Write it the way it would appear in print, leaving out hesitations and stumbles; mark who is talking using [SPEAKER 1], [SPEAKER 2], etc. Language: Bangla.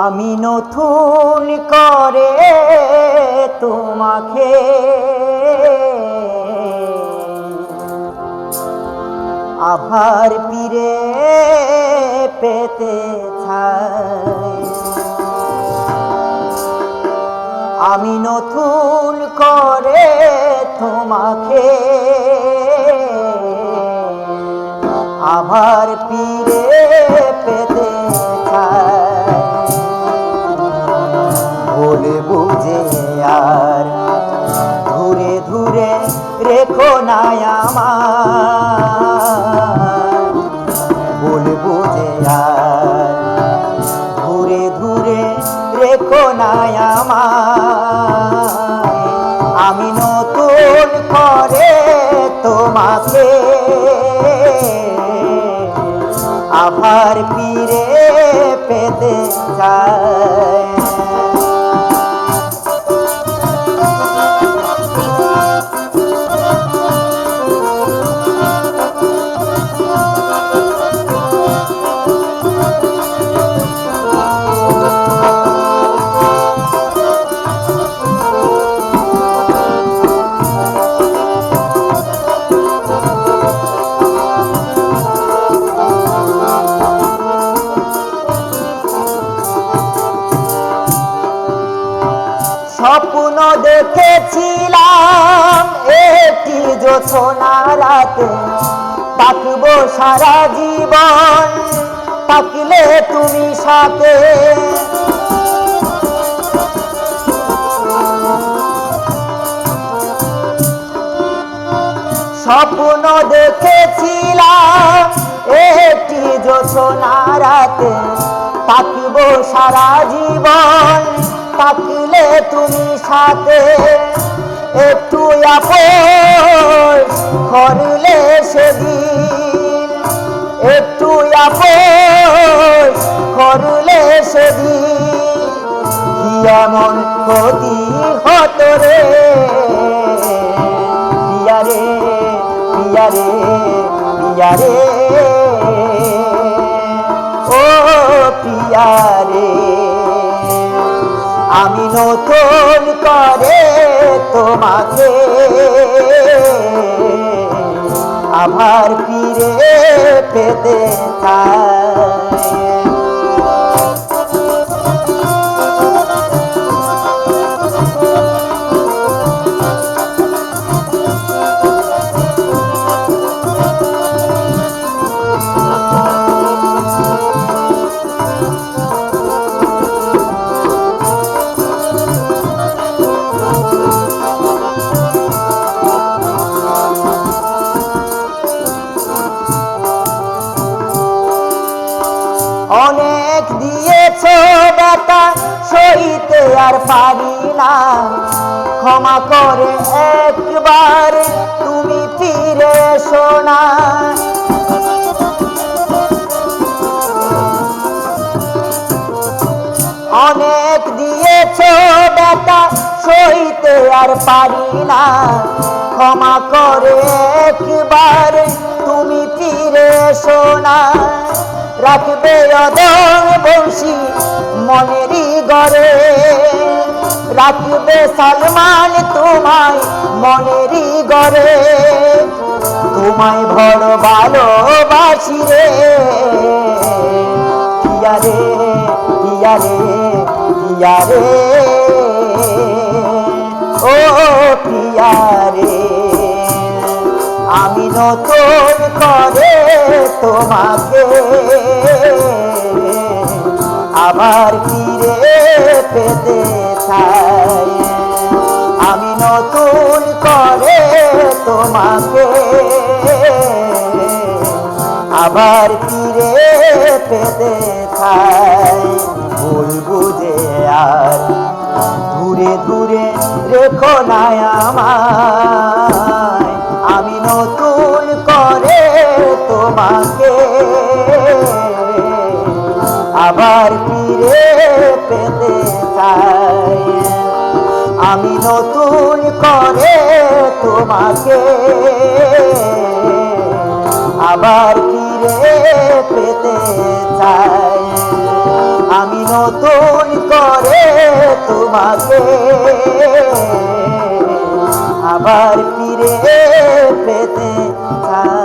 [SPEAKER 1] আমি নতুন করে তোমাকে আবার ফিরে পেতে চাই। আমি নতুন করে তোমাকে আবার ফিরে পেতে চাই। ভুলে বুঝে আর ধুরে ধুরে রেখো না আমার, ভুলে বুঝে আর ধুরে ধুরে রেখো না আমার। আমি নতুন করে তোমাকে আবার ফিরে পেতে চাই। স্বপ্ন দেখেছিলাম একটি জোছনা রাতে, থাকবো সারা জীবন থাকলে তুমি সাথে। স্বপ্ন দেখেছিলাম একটি জোছনা রাতে, থাকবো সারা জীবন থাকলে তুমি সাথে। একটু আপোষ করলে সেদিন, একটু আপোষ করলে সেদিন কি এমন ক্ষতি হতো রে পিয়া রে, পিয়া রে, পিয়া রে, ও পিয়া রে। আমি নতুন করে তোমাকে আবার ফিরে পেতে চাই। অনেক দিয়েছ ব্যথা সইতে আর পারি না, ক্ষমা করে একবার তুমি ফিরে এসো না। অনেক দিয়েছ ব্যথা সইতে আর পারি না, ক্ষমা করে একবার তুমি ফিরে এসো না। রাখবে অদম বংশী মনেরই গড়ে, রাখবে সালমান তোমায় মনেরই গড়ে। তোমায় বড় ভালোবাসি রে পিয়া রে, পিয়া রে, পিয়া রে, ও পিয়া রে। আমি নতুন করে তোমাকে আবার ফিরে পেতে চাই। আমি নতুন করে তোমাকে আবার ফিরে পেতে চাই। ভুল বুঝে আর দূরে দূরে রেখো না আমায়। আমি নতুন করে তোমাকে আবার ফিরে পেতে চাই। আমি নতুন করে তোমাকে আবার ফিরে পেতে চাই। আমি নতুন তোমাকে আবার ফিরে পেতে চাই।